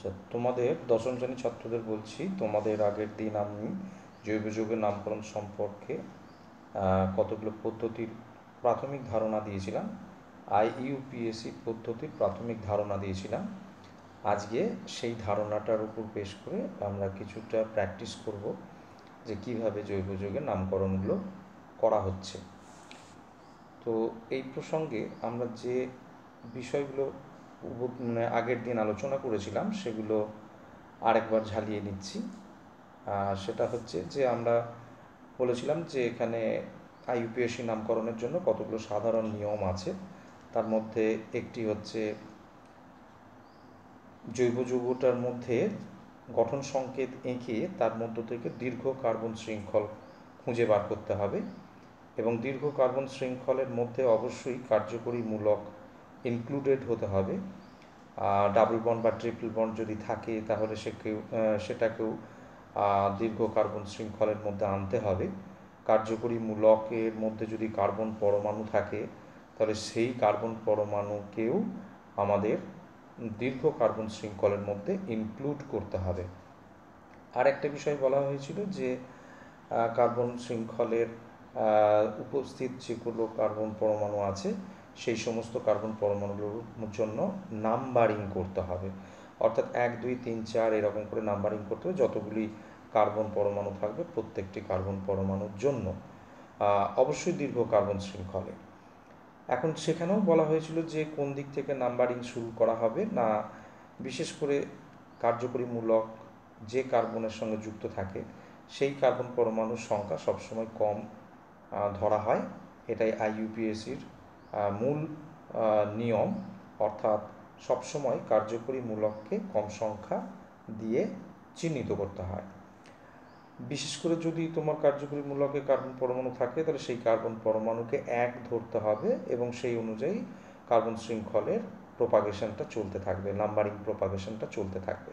আচ্ছা, তোমাদের দশম শ্রেণীর ছাত্রদের বলছি, তোমাদের আগের দিন আমি জৈব যৌগের নামকরণ সম্পর্কে কতগুলো পদ্ধতির প্রাথমিক ধারণা দিয়েছিলাম। আইইউপিএসি পদ্ধতির প্রাথমিক ধারণা দিয়েছিলাম। আজকে সেই ধারণাটার উপর বেশ করে আমরা কিছুটা প্র্যাকটিস করব যে কিভাবে জৈব যৌগের নামকরণগুলো করা হচ্ছে। তো এই প্রসঙ্গে আমরা যে বিষয়গুলো আগের দিন আলোচনা করেছিলাম সেগুলো আরেকবার ঝালিয়ে নিচ্ছি। সেটা হচ্ছে যে আমরা বলেছিলাম যে এখানে আইইউপিএসি নামকরণের জন্য কতগুলো সাধারণ নিয়ম আছে। তার মধ্যে একটি হচ্ছে জৈব যৌগটার মধ্যে গঠন সংকেত এঁকে তার মধ্য থেকে দীর্ঘ কার্বন শৃঙ্খল খুঁজে বার করতে হবে, এবং দীর্ঘ কার্বন শৃঙ্খলের মধ্যে অবশ্যই কার্যকরী মূলক ইনক্লুডেড হতে হবে। ডাবল বন্ড বা ট্রিপল বন্ড যদি থাকে তাহলে সেটাকেও দীর্ঘ কার্বন শৃঙ্খলের মধ্যে আনতে হবে। কার্যকরী মূলকের মধ্যে যদি কার্বন পরমাণু থাকে তাহলে সেই কার্বন পরমাণুকেও আমাদের দীর্ঘ কার্বন শৃঙ্খলের মধ্যে ইনক্লুড করতে হবে। আর একটা বিষয় বলা হয়েছিল যে কার্বন শৃঙ্খলের উপস্থিত যেগুলো কার্বন পরমাণু আছে সেই সমস্ত কার্বন পরমাণুগুলোর জন্য নাম্বারিং করতে হবে, অর্থাৎ 1 2 3 4 এরকম করে নাম্বারিং করতে হবে যতগুলি কার্বন পরমাণু থাকবে প্রত্যেকটি কার্বন পরমাণুর জন্য, অবশ্যই দীর্ঘ কার্বন শৃঙ্খলে। এখন সেখানেও বলা হয়েছিল যে কোন দিক থেকে নাম্বারিং শুরু করা হবে না, বিশেষ করে কার্যকরী মূলক যে কার্বনের সঙ্গে যুক্ত থাকে সেই কার্বন পরমাণুর সংখ্যা সবসময় কম ধরা হয়। এটাই আইইউপিএসির মূল নিয়ম, অর্থাৎ সবসময় কার্যকরী মূলককে কম সংখ্যা দিয়ে চিহ্নিত করতে হয়। বিশেষ করে যদি তোমার কার্যকরী মূলকে কার্বন পরমাণু থাকে তাহলে সেই কার্বন পরমাণুকে 1 ধরতে হবে এবং সেই অনুযায়ী কার্বন শৃঙ্খলের প্রপাগেশনটা চলতে থাকবে, নাম্বারিং প্রপাগেশনটা চলতে থাকবে।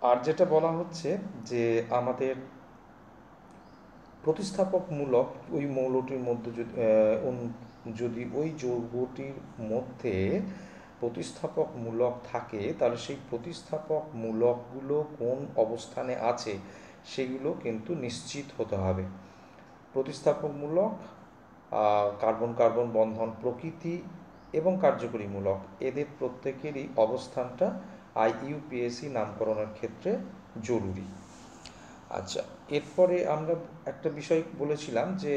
আর যেটা বলা হচ্ছে যে আমাদের প্রতিস্থাপক মূলক ওই মৌলটির মধ্যে যদি ওই যৌগটির মধ্যে প্রতিস্থাপক মূলক থাকে তাহলে সেই প্রতিস্থাপক মূলকগুলো কোন অবস্থানে আছে সেগুলো কিন্তু নিশ্চিত হতে হবে। প্রতিস্থাপক মূলক, কার্বন কার্বন বন্ধন প্রকৃতি এবং কার্যকরী মূলক এদের প্রত্যেকেরই অবস্থানটা আইইউপিএসি নামকরণের ক্ষেত্রে জরুরি। আচ্ছা, এরপরে আমরা একটা বিষয় বলেছিলাম যে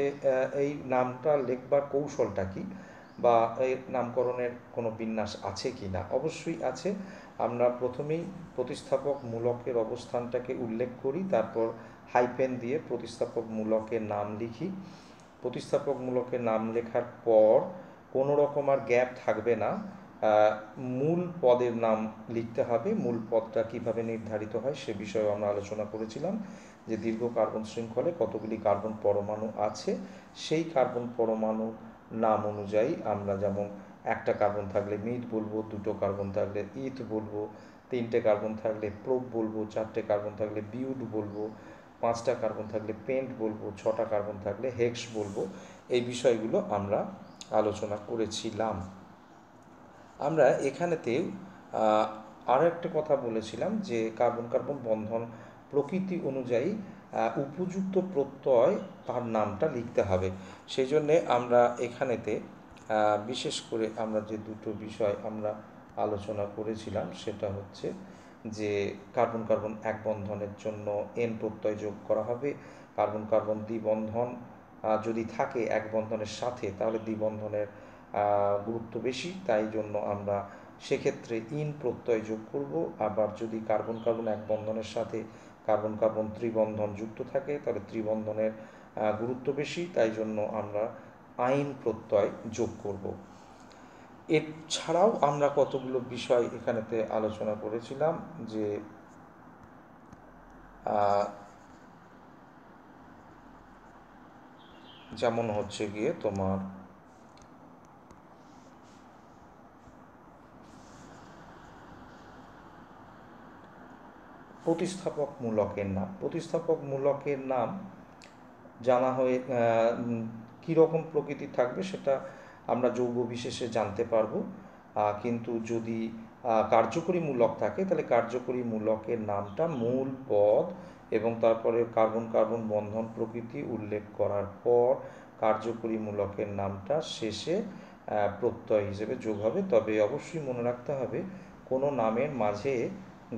এই নামটা লেখবার কৌশলটা কি, বা এর নামকরণের কোনো বিন্যাস আছে কি না। অবশ্যই আছে। আমরা প্রথমেই প্রতিস্থাপক মূলকের অবস্থানটাকে উল্লেখ করি, তারপর হাইপেন দিয়ে প্রতিস্থাপক মূলকের নাম লিখি। প্রতিস্থাপক মূলকের নাম লেখার পর কোনো রকম আর গ্যাপ থাকবে না, মূল পদের নাম লিখতে হবে। মূল পদটা কিভাবে নির্ধারিত হয় সে বিষয়ে আমরা আলোচনা করেছিলাম যে দীর্ঘ কার্বন শৃঙ্খলে কতগুলি কার্বন পরমাণু আছে সেই কার্বন পরমাণু নাম অনুযায়ী আমরা যেমন একটা কার্বন থাকলে মিথ বলবো, দুটো কার্বন থাকলে ইথ বলবো, তিনটে কার্বন থাকলে প্রোপ বলবো, চারটে কার্বন থাকলে বিউড বলবো, পাঁচটা কার্বন থাকলে পেন্ট বলবো, ছটা কার্বন থাকলে হেক্স বলবো। এই বিষয়গুলো আমরা আলোচনা করেছিলাম। আমরা এখানেতে আরও একটা কথা বলেছিলাম যে কার্বন কার্বন বন্ধন প্রকৃতি অনুযায়ী উপযুক্ত প্রত্যয় তার নামটা লিখতে হবে। সেই জন্যে আমরা এখানেতে বিশেষ করে আমরা যে দুটো বিষয় আমরা আলোচনা করেছিলাম সেটা হচ্ছে যে কার্বন কার্বন এক বন্ধনের জন্য এন প্রত্যয় যোগ করা হবে। কার্বন কার্বন দ্বিবন্ধন যদি থাকে এক বন্ধনের সাথে তাহলে দ্বিবন্ধনের গুরুত্ব বেশি, তাই জন্য আমরা সেক্ষেত্রে ইন প্রত্যয় যোগ করব। আবার যদি কার্বন কার্বন এক বন্ধনের সাথে কার্বন কার্বন ত্রিবন্ধন যুক্ত থাকে তাহলে ত্রিবন্ধনের গুরুত্ব বেশি, তাই জন্য আমরা আইন প্রত্যয় যোগ করব। এছাড়াও আমরা কতগুলো বিষয় এখানেতে আলোচনা করেছিলাম যে যেমন হচ্ছে গিয়ে তোমার প্রতিস্থাপক মূলকের নাম। প্রতিস্থাপক মূলকের নাম জানা হয়ে কীরকম প্রকৃতি থাকবে সেটা আমরা যৌগ বিশেষে জানতে পারবো, কিন্তু যদি কার্যকরী মূলক থাকে, তাহলে কার্যকরী মূলকের নামটা মূল পদ এবং তারপরে কার্বন কার্বন বন্ধন প্রকৃতি উল্লেখ করার পর কার্যকরী মূলকের নামটা শেষে প্রত্যয় হিসেবে যোগ হবে। তবে অবশ্যই মনে রাখতে হবে কোনো নামের মাঝে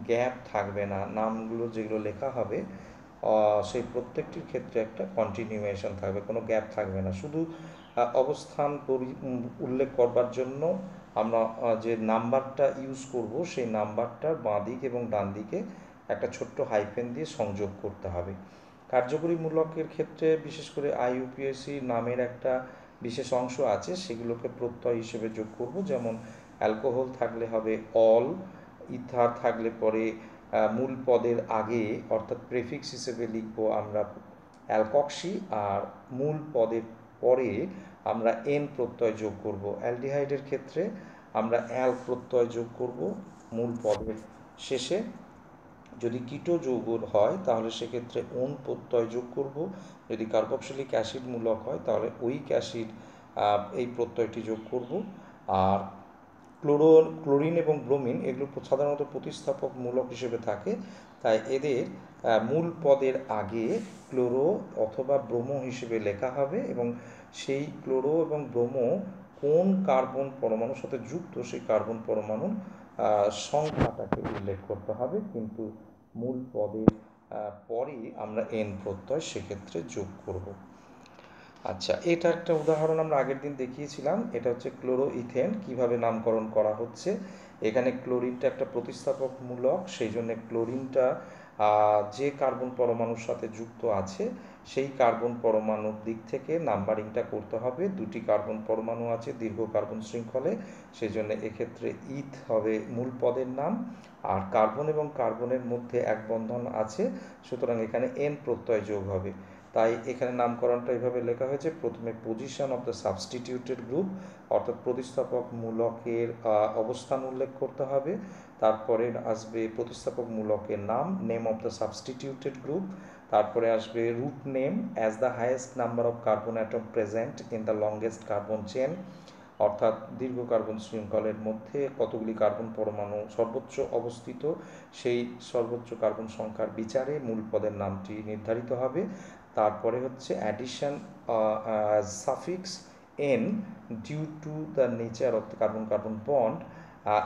গ্যাপ থাকবে না, নামগুলো যেগুলো লেখা হবে সেই প্রত্যেকটির ক্ষেত্রে একটা কন্টিনিউয়েশন থাকবে, কোনো গ্যাপ থাকবে না। শুধু অবস্থান উল্লেখ করবার জন্য আমরা যে নাম্বারটা ইউজ করব সেই নাম্বারটার বাঁ দিক এবং ডান দিকে একটা ছোট্ট হাইফেন দিয়ে সংযোগ করতে হবে। কার্যকরী মূলকের ক্ষেত্রে বিশেষ করে আইইউপিএসসি নামের একটা বিশেষ অংশ আছে, সেগুলোকে প্রত্যয় হিসেবে যোগ করব। যেমন অ্যালকোহল থাকলে হবে অল, ইথার থাকলে পরে মূল পদের আগে অর্থাৎ প্রেফিক্স হিসেবে লিখব আমরা অ্যালকক্সি, আর মূল পদের পরে আমরা এন প্রত্যয় যোগ করব। অ্যালডিহাইডের ক্ষেত্রে আমরা অ্যাল প্রত্যয় যোগ করব মূল পদের শেষে। যদি কিটো যৌগ হয় তাহলে সেক্ষেত্রে ওন প্রত্যয় যোগ করব। যদি কার্বক্সিলিক অ্যাসিড মূলক হয় তাহলে উইক অ্যাসিড এই প্রত্যয়টি যোগ করব। আর ক্লোরিন এবং ব্রোমিন এগুলো সাধারণত প্রতিস্থাপক মূলক হিসেবে থাকে, তাই এদের মূল পদের আগে ক্লোরো অথবা ব্রোমো হিসেবে লেখা হবে এবং সেই ক্লোরো এবং ব্রোমো কোন কার্বন পরমাণুর সাথে যুক্ত সেই কার্বন পরমাণুর সংখ্যাটাকে উল্লেখ করতে হবে, কিন্তু মূল পদের পরেই আমরা এন প্রত্যয় সেক্ষেত্রে যোগ করব। আচ্ছা, এটা একটা উদাহরণ আমরা আগের দিন দেখিয়েছিলাম। এটা হচ্ছে ক্লোরো ইথেন কীভাবে নামকরণ করা হচ্ছে। এখানে ক্লোরিনটা একটা প্রতিস্থাপক মূলক, সেই জন্য ক্লোরিনটা যে কার্বন পরমাণুর সাথে যুক্ত আছে সেই কার্বন পরমাণুর দিক থেকে নাম্বারিংটা করতে হবে। দুটি কার্বন পরমাণু আছে দীর্ঘ কার্বন শৃঙ্খলে, সেই জন্য এক্ষেত্রে ইথ হবে মূল পদের নাম, আর কার্বন এবং কার্বনের মধ্যে এক বন্ধন আছে, সুতরাং এখানে এন প্রত্যয় যোগ হবে। তাই এখানে নামকরণটা এইভাবে লেখা হয়েছে, প্রথমে position of the substituted group অর্থাৎ প্রতিস্থাপক মূলকের অবস্থান উল্লেখ করতে হবে, তারপরে আসবে প্রতিস্থাপক মূলকের নাম, name of the substituted group, তারপরে আসবে root name as the highest number of carbon atom present in the longest carbon chain, অর্থাৎ দীর্ঘ কার্বন শৃঙ্খলের মধ্যে কতগুলি কার্বন পরমাণু সর্বোচ্চ অবস্থিত সেই সর্বোচ্চ কার্বন সংখ্যার বিচারে মূল পদের নামটি নির্ধারিত হবে। তারপরে হচ্ছে addition suffix ane due to the nature of the carbon carbon bond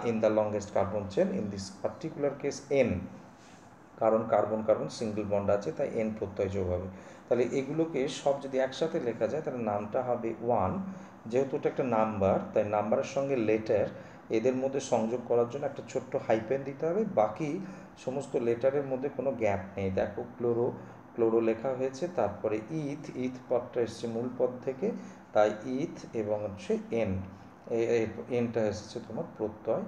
in the longest carbon chain, in this particular case ane, কারণ কার্বন কার্বন সিঙ্গেল বন্ড আছে তাই এন প্রত্যয় যোগ হবে। তাহলে এগুলোকে সব যদি একসাথে লেখা যায় তাহলে নামটা হবে ওয়ান। যেহেতু এটা একটা নাম্বার তাই নাম্বারের সঙ্গে লেটার এদের মধ্যে সংযোগ করার জন্য একটা ছোট্ট হাইপেন দিতে হবে, বাকি সমস্ত লেটারের মধ্যে কোনো গ্যাপ নেই। দেখো ক্লোরো ক্লোরো লেখা হয়েছে, তারপরে ইথ পদটা এসছে মূল পদ থেকে, তাই ইথ এবং হচ্ছে এন, এনটা এসেছে তোমার প্রত্যয়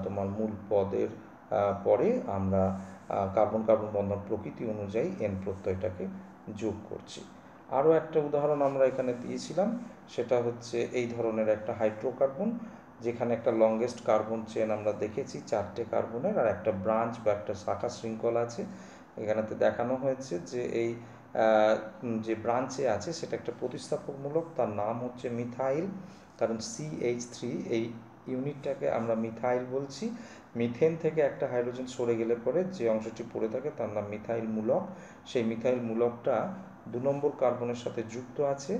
তোমার মূল পদের পরে আমরা কার্বন কার্বন বন্ধন প্রকৃতি অনুযায়ী এন প্রত্যয়টাকে যোগ করছি। আরও একটা উদাহরণ আমরা এখানে দিয়েছিলাম, সেটা হচ্ছে এই ধরনের একটা হাইড্রোকার্বন যেখানে একটা লংগেস্ট কার্বন চেন আমরা দেখেছি 4টে কার্বনের, আর একটা ব্রাঞ্চ বা একটা শাখা শৃঙ্খল আছে। এখানেতে দেখানো হয়েছে যে এই যে ব্রাঞ্চে আছে সেটা একটা প্রতিস্থাপকমূলক, তার নাম হচ্ছে মিথাইল, কারণ CH3 এই ইউনিটটাকে আমরা মিথাইল বলছি। মিথেন থেকে একটা হাইড্রোজেন সরে গেলে পরে যে অংশটি পড়ে থাকে তার নাম মিথাইল মূলক। সেই মিথাইল মূলকটা 2 নম্বর কার্বনের সাথে যুক্ত আছে।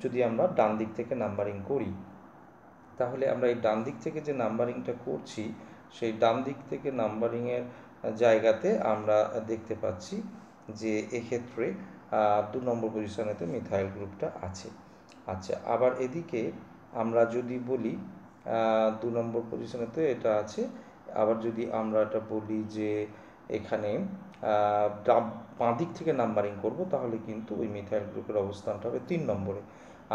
যদি আমরা ডান দিক থেকে নাম্বারিং করি তাহলে আমরা এই ডান দিক থেকে যে নাম্বারিংটা করছি সেই ডান দিক থেকে নাম্বারিংয়ের জায়গাতে আমরা দেখতে পাচ্ছি যে এক্ষেত্রে 2 নম্বর পজিশনেতে মিথাইল গ্রুপটা আছে। আচ্ছা, আবার এদিকে আমরা যদি বলি 2 নম্বর পজিশনেতে এটা আছে, আবার যদি আমরা এটা বলি যে এখানে বাঁ দিক থেকে নাম্বারিং করব তাহলে কিন্তু ওই মিথাইল গ্রুপের অবস্থানটা হবে 3 নম্বরে।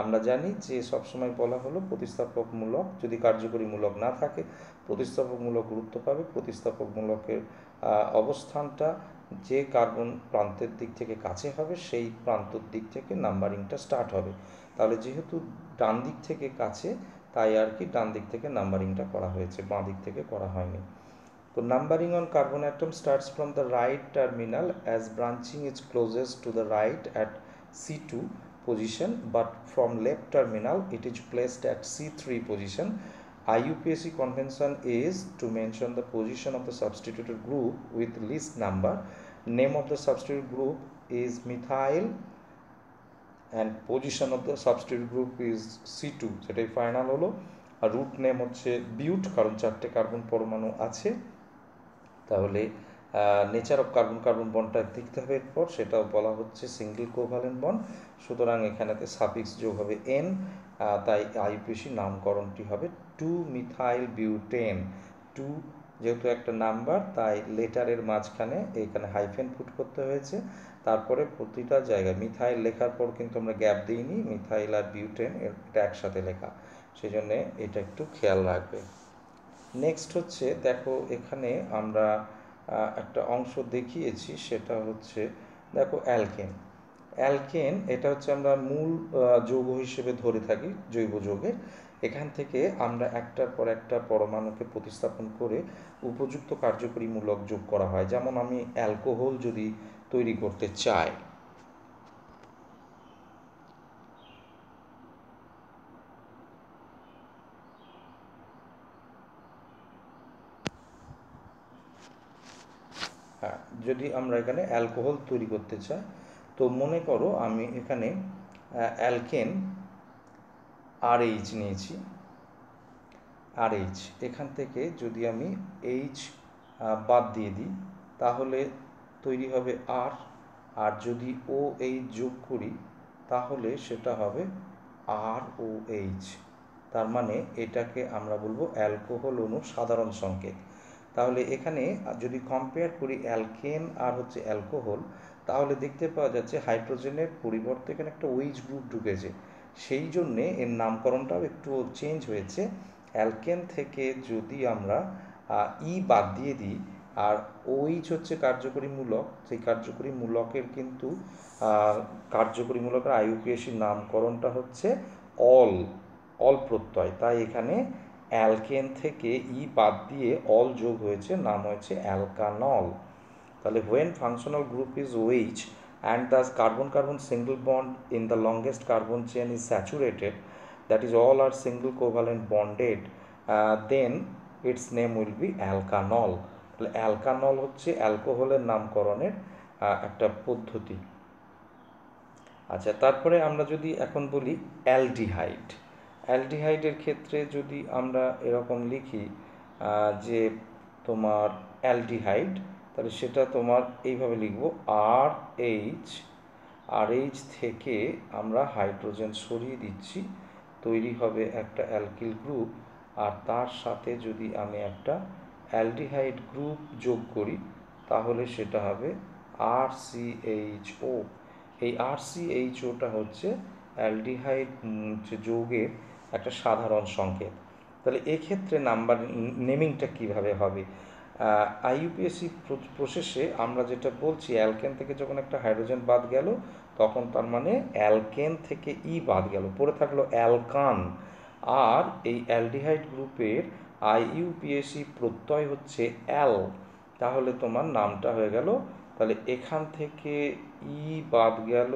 আমরা জানি যে সবসময় বলা হলো প্রতিস্থাপকমূলক যদি কার্যকরীমূলক না থাকে প্রতিস্থাপকমূলক গুরুত্ব পাবে, প্রতিস্থাপকমূলকের অবস্থানটা যে কার্বন প্রান্তের দিক থেকে কাছে হবে সেই প্রান্তর দিক থেকে নাম্বারিংটা স্টার্ট হবে। তাহলে যেহেতু ডান দিক থেকে কাছে তাই আর কি ডান দিক থেকে নাম্বারিংটা করা হয়েছে, বাঁ দিক থেকে করা হয়নি। তো numbering on carbon atom starts from the right terminal as branching is closest to the right at C2 position, but from left terminal it is placed at C3 position IUPAC convention is to mention the position of the substituted group with least number. Name of the substituted group is methyl and position of the substitute group is C2, যেটাই final হলো। আর root name হচ্ছে বিউট, কারণ 4টে carbon পরমাণু আছে, তাহলে nature of carbon carbon বন্ডটা দেখতে হবে এরপর, সেটাও বলা হচ্ছে সিঙ্গেল কোভ্যালেন্ট বন্ড, সুতরাং এখানেতে সাফিক্স যোগ হবে এন, তাই আইউপিএসি নামকরণটি হবে 2 মিথাইল বিউটেন। 2 যেহেতু একটা নাম্বার, তাই লেটারের মাঝখানে এখানে হাইফেন পুট করতে হয়েছে, তারপরে প্রতিটা জায়গায় মিথাইল লেখার পর কিন্তু আমরা গ্যাপ দিইনি, মিথাইল আর বিউটেন এটা একসাথে লেখা, সেই জন্যে এটা একটু খেয়াল রাখবে। নেক্সট হচ্ছে দেখো এখানে আমরা একটা অংশ দেখিয়েছি, সেটা হচ্ছে দেখো অ্যালকেন। অ্যালকেন এটা হচ্ছে আমরা মূল যৌগ হিসেবে ধরে থাকি জৈব যৌগের, এখান থেকে আমরা একটার পর একটা পরমাণুকে প্রতিস্থাপন করে উপযুক্ত কার্যকরীমূলক যোগ করা হয়। যেমন আমি অ্যালকোহল যদি তৈরি করতে চাই, হ্যাঁ, যদি আমরা এখানে অ্যালকোহল তৈরি করতে চাই, তো মনে করো আমি এখানে অ্যালকেন RH নিয়েছি, RH এখান থেকে যদি আমি H বাদ দিয়ে দিই, তাহলে তৈরি হবে আর যদি OH যোগ করি তাহলে সেটা হবে ROH। তার মানে এটাকে আমরা বলবো অ্যালকোহল অণুর সাধারণ সংকেত। তাহলে এখানে যদি কম্পেয়ার করি অ্যালকেন আর হচ্ছে অ্যালকোহল, তাহলে দেখতে পাওয়া যাচ্ছে হাইড্রোজেনের পরিবর্তে এখানে একটা OH গ্রুপ ঢুকেছে, সেই জন্যে এর নামকরণটাও একটু চেঞ্জ হয়েছে। অ্যালকেন থেকে যদি আমরা বাদ দিয়ে দিই, আর OH হচ্ছে কার্যকরীমূলক, সেই কার্যকরীমূলকের কিন্তু কার্যকরীমূলকের আইউপিএসির নামকরণটা হচ্ছে অল প্রত্যয়, তাই এখানে অ্যালকেন থেকে বাদ দিয়ে অল যোগ হয়েছে, নাম হয়েছে অ্যালকানল। তাহলে when functional group is OH and thus carbon-carbon single bond in the longest carbon chain is saturated, that is all are single covalent bonded, then its name will be alkanol. তাহলে অ্যালকানল হচ্ছে অ্যালকোহলের নামকরণের একটা পদ্ধতি। আচ্ছা, তারপরে আমরা যদি এখন বলি অ্যালডিহাইড। অ্যালডিহাইডের ক্ষেত্রে যদি আমরা এরকম লিখি যে তোমার অ্যালডিহাইড, তাহলে সেটা তোমার এইভাবে লিখব RH থেকে আমরা হাইড্রোজেন সরিয়ে দিচ্ছি, তৈরি হবে একটা অ্যালকিল গ্রুপ, আর তার সাথে যদি আমি একটা অ্যালডিহাইড গ্রুপ যোগ করি তাহলে সেটা হবে RCHO। এই RCHOটা হচ্ছে অ্যালডিহাইড যৌগের একটা সাধারণ সংকেত। তাহলে এক্ষেত্রে নাম্বার নেমিংটা কিভাবে হবে? আইইউপিএসি প্রসেসে আমরা যেটা বলছি, অ্যালকেন থেকে যখন একটা হাইড্রোজেন বাদ গেল, তখন তার মানে অ্যালকেন থেকে বাদ গেল, পড়ে থাকলো অ্যালকান। আর এই অ্যালডিহাইড গ্রুপের আইইউপিএসি প্রত্যয় হচ্ছে অ্যাল, তাহলে তোমার নামটা হয়ে গেল, তাহলে এখান থেকে বাদ গেল,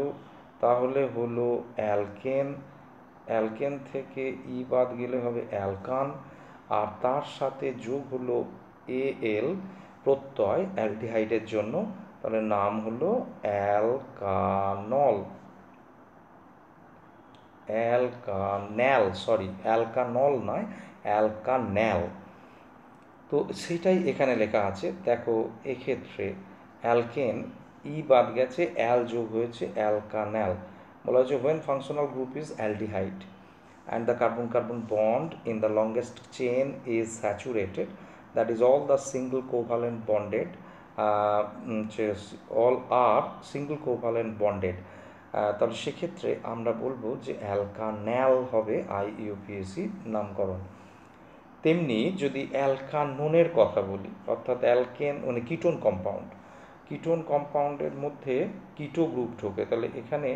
তাহলে হলো অ্যালকেন, অ্যালকেন থেকে বাদ গেলে হবে অ্যালকান, আর তার সাথে যোগ হলো AL প্রত্যয় অ্যালডিহাইডের জন্য, তাহলে নাম হলো অ্যালকানল। অ্যালকানল নয়, অ্যালকান্যাল। তো সেটাই এখানে লেখা আছে। দেখো এক্ষেত্রে অ্যালকেন বাদ গেছে, অ্যাল যোগ হয়েছে, অ্যালকান্যাল। বলা হয়েছে when functional group is aldehyde and the carbon-carbon bond in the longest chain is saturated, that is all the single covalent bonded, all are single covalent bonded, তবে সেক্ষেত্রে আমরা বলবো যে অ্যালকান্যাল হবে আইইউপিএসি নামকরণ। তেমনি যদি অ্যালকানোনের কথা বলি, অর্থাৎ অ্যালকেন মানে কিটোন কম্পাউন্ডের মধ্যে কিটো গ্রুপ ঢোকে, তাহলে এখানে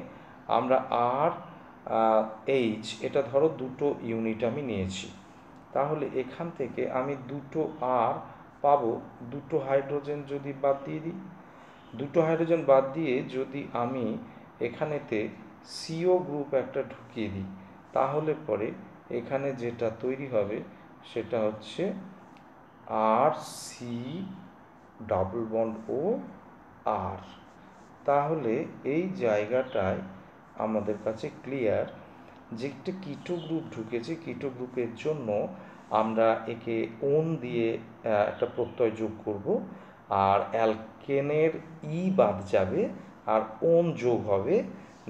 আমরা RH এটা ধরো দুটো ইউনিট আমি নিয়েছি, তাহলে এখান থেকে আমি দুটো R পাবো, দুটো হাইড্রোজেন যদি বাদ দিয়ে দিই, দুটো হাইড্রোজেন বাদ দিয়ে যদি আমি এখানেতে CO গ্রুপ একটা ঢুকিয়ে দিই, তাহলে পরে এখানে যেটা তৈরি হবে সেটা হচ্ছে আর সি ডাবল বন্ড ও আর। তাহলে এই জায়গাটায় আমাদের কাছে ক্লিয়ার যে একটা কিটো গ্রুপ ঢুকেছে, কিটো গ্রুপের জন্য আমরা একে ওন দিয়ে একটা প্রত্যয় যোগ করব, আর অ্যালকেনের ই বাদ যাবে আর ওন যোগ হবে,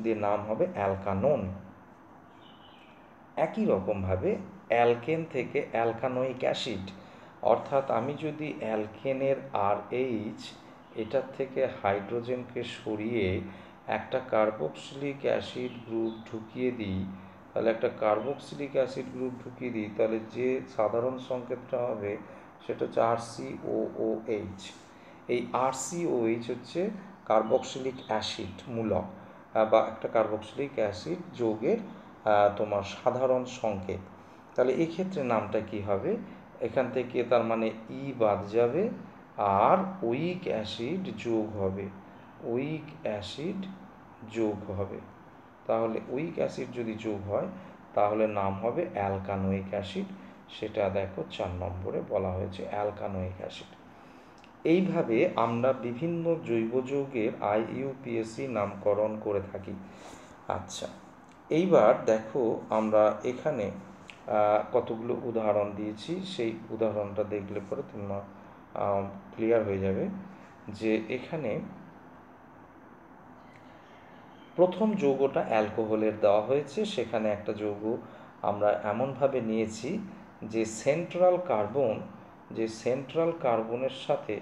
দিয়ে নাম হবে অ্যালকানোন। একই রকমভাবে অ্যালকেন থেকে অ্যালকানোয়িক অ্যাসিড, অর্থাৎ আমি যদি অ্যালকেনের আর এইচ এটার থেকে হাইড্রোজেনকে সরিয়ে একটা কার্বক্সিলিক অ্যাসিড গ্রুপ ঢুকিয়ে দিই, তাহলে একটা কার্বক্সিলিক অ্যাসিড গ্রুপ ঢুকিয়ে দিই, তাহলে যে সাধারণ সংকেতটা হবে সেটা হচ্ছে RCOOH। এই RCOH হচ্ছে কার্বক্সিলিক অ্যাসিড মূলক বা একটা কার্বক্সিলিক অ্যাসিড যৌগের তোমার সাধারণ সংকেত। তাহলে এক্ষেত্রে নামটা কি হবে, এখান থেকে তার মানে ই বাদ যাবে আর উইক অ্যাসিড যোগ হবে, উইক অ্যাসিড যোগ হবে। তাহলে উইক অ্যাসিড যদি যোগ হয় তাহলে নাম হবে অ্যালকানোয়িক অ্যাসিড, সেটা দেখো 4 নম্বরে বলা হয়েছে অ্যালকানোয়িক অ্যাসিড। এইভাবে আমরা বিভিন্ন জৈব যৌগের IUPAC নামকরণ করে থাকি। আচ্ছা, এইবার দেখো আমরা এখানে কতগুলো উদাহরণ দিয়েছি, সেই উদাহরণটা দেখলে পরে তোমার ক্লিয়ার হয়ে যাবে যে এখানে প্রথম যৌগটা অ্যালকোহলের দেওয়া হয়েছে। সেখানে একটা যৌগ আমরা এমনভাবে নিয়েছি যে সেন্ট্রাল কার্বনের সাথে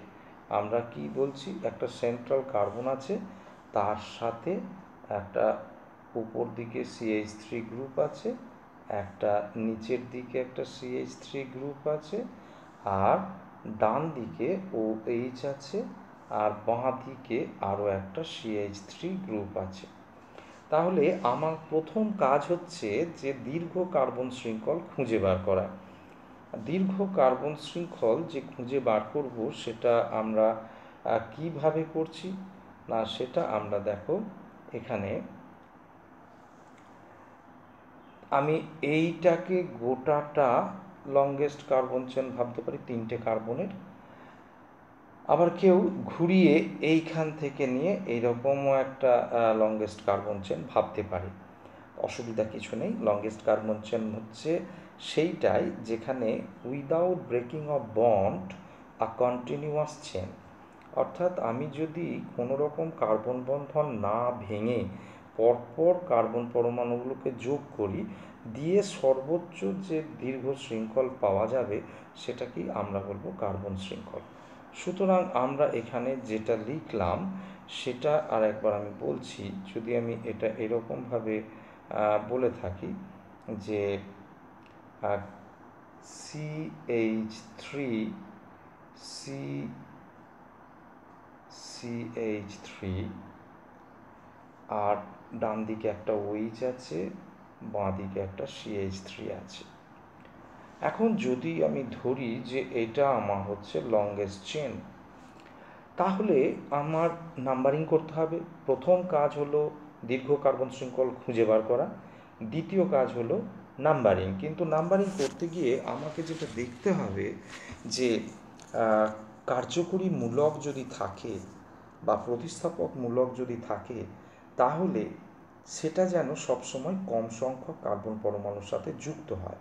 আমরা কি বলছি, একটা সেন্ট্রাল কার্বন আছে, তার সাথে একটা উপর দিকে CH3 গ্রুপ আছে, একটা নিচের দিকে একটা CH3 গ্রুপ আছে, আর ডান দিকে OH আছে, আর বাঁ দিকে আরও একটা CH3 গ্রুপ আছে। তাহলে আমার প্রথম কাজ হচ্ছে যে দীর্ঘ কার্বন শৃঙ্খল খুঁজে বার করা। দীর্ঘ কার্বন শৃঙ্খল যে খুঁজে বার করব সেটা আমরা কিভাবে করছি না, সেটা আমরা দেখো এখানে আমি এইটাকে গোটাটা লংগেস্ট কার্বন চেন ভাবতে পারি, 3টে কার্বনের। আবার কেউ ঘুরিয়ে এইখান থেকে নিয়ে এইরকমও একটা লংগেস্ট কার্বন চেন ভাবতে পারে, অসুবিধা কিছু নেই। লংগেস্ট কার্বন চেন হচ্ছে সেইটাই যেখানে without breaking of bond a continuous chain, অর্থাৎ আমি যদি কোনো রকম কার্বন বন্ধন না ভেঙে পরপর কার্বন পরমাণুগুলোকে যোগ করি, দিয়ে সর্বোচ্চ যে দীর্ঘ শৃঙ্খল পাওয়া যাবে সেটাকেই আমরা বলবো কার্বন শৃঙ্খল। সুতরাং আমরা এখানে যেটা লিখলাম সেটা আর একবার আমি বলছি, যদি আমি এটা এরকমভাবে বলে থাকি যে CH3 আর ডান দিকে একটা OH আছে, বাঁ দিকে একটা CH3 আছে। এখন যদি আমি ধরি যে এটা আমার হচ্ছে লংগেস্ট চেন, তাহলে আমার নাম্বারিং করতে হবে। প্রথম কাজ হলো দীর্ঘ কার্বন শৃঙ্খল খুঁজে বার করা, দ্বিতীয় কাজ হলো নাম্বারিং। কিন্তু নাম্বারিং করতে গিয়ে আমাকে যেটা দেখতে হবে যে কার্যকরী মূলক যদি থাকে বা প্রতিস্থাপক মূলক যদি থাকে, তাহলে সেটা যেন সবসময় কম সংখ্যক কার্বন পরমাণুর সাথে যুক্ত হয়।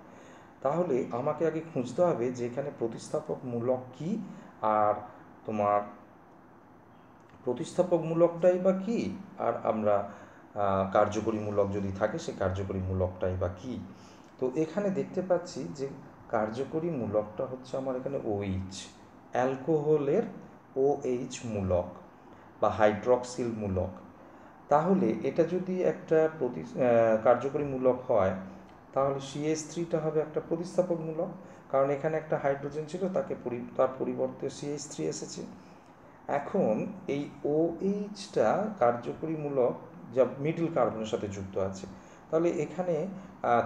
তাহলে আমাকে আগে খুঁজতে হবে যে এখানে প্রতিস্থাপক মূলক কী, আর তোমার প্রতিস্থাপক মূলকটাই বা কী, আর আমরা কার্যকরী মূলক যদি থাকে সেই কার্যকরী মূলকটাই বা কী। তো এখানে দেখতে পাচ্ছি যে কার্যকরী মূলকটা হচ্ছে আমার এখানে OH, অ্যালকোহলের OH মূলক বা হাইড্রক্সিল মূলক। তাহলে এটা যদি একটা কার্যকরী মূলক হয়, তাহলে CH3টা হবে একটা প্রতিস্থাপক মূলক, কারণ এখানে একটা হাইড্রোজেন ছিল, তার পরিবর্তে CH3 এসেছে। এখন এই OHটা কার্যকরী মূলক যা মিডল কার্বনের সাথে যুক্ত আছে, তাহলে এখানে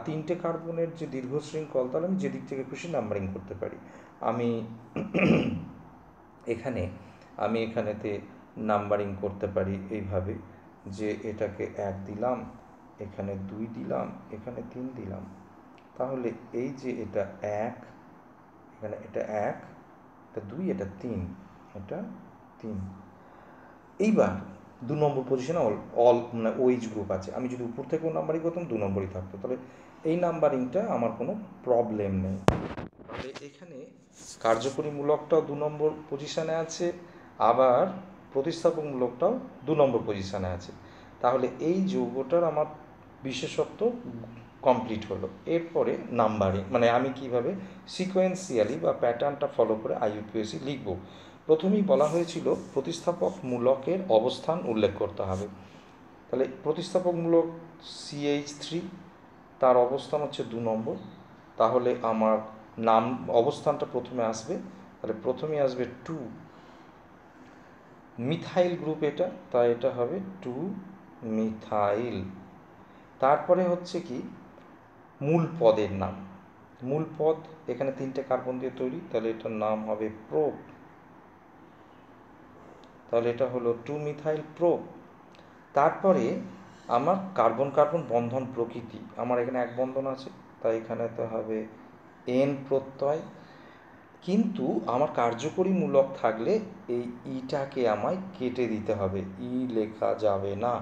3টে কার্বনের যে দীর্ঘ শৃঙ্খল, তাহলে আমি যেদিক থেকে খুশি নাম্বারিং করতে পারি। আমি এখানেতে নাম্বারিং করতে পারি এইভাবে যে এটাকে 1 দিলাম, এখানে 2 দিলাম, এখানে 3 দিলাম। তাহলে এই যে এটা 1, এখানে এটা 1, এটা 2, এটা 3, এটা 3। এইবার 2 নম্বর পজিশনে অল মানে ওইচ গ্রুপ আছে। আমি যদি উপর থেকেও নাম্বারিং করতাম 2 নম্বরই থাকতো, তাহলে এই নাম্বারিংটা আমার কোনো প্রবলেম নেই। তাহলে এখানে কার্যকরীমূলকটাও 2 নম্বর পজিশনে আছে, আবার প্রতিস্থাপকমূলকটাও 2 নম্বর পজিশনে আছে। তাহলে এই যৌগটার আমার বিশেষত্ব কমপ্লিট হলো। এরপরে নাম্বারিং মানে আমি কিভাবে সিকোয়েন্সিয়ালি বা প্যাটার্নটা ফলো করে আইইউপিএসি লিখব। প্রথমেই বলা হয়েছিল প্রতিস্থাপকমূলকের অবস্থান উল্লেখ করতে হবে। তাহলে প্রতিস্থাপকমূলক CH3, তার অবস্থান হচ্ছে 2 নম্বর। তাহলে আমার নাম অবস্থানটা প্রথমে আসবে, তাহলে প্রথমে আসবে 2 মিথাইল গ্রুপ, এটা তাই এটা হবে 2 মিথাইল। তারপরে হচ্ছে কি মূল পদের নাম, মূল পদ এখানে 3টে কার্বন দিয়ে তৈরি, তাহলে এটার নাম হবে প্রোপ, তাহলে এটা হলো 2 মিথাইল প্রোপ। তারপরে আমার কার্বন কার্বন বন্ধন প্রকৃতি, আমার এখানে এক বন্ধন আছে, তাই এখানে তো হবে N প্রত্যয়। কিন্তু আমার কার্যকরী মূলক থাকলে এই ইটাকে আমায় কেটে দিতে হবে, ই লেখা যাবে না।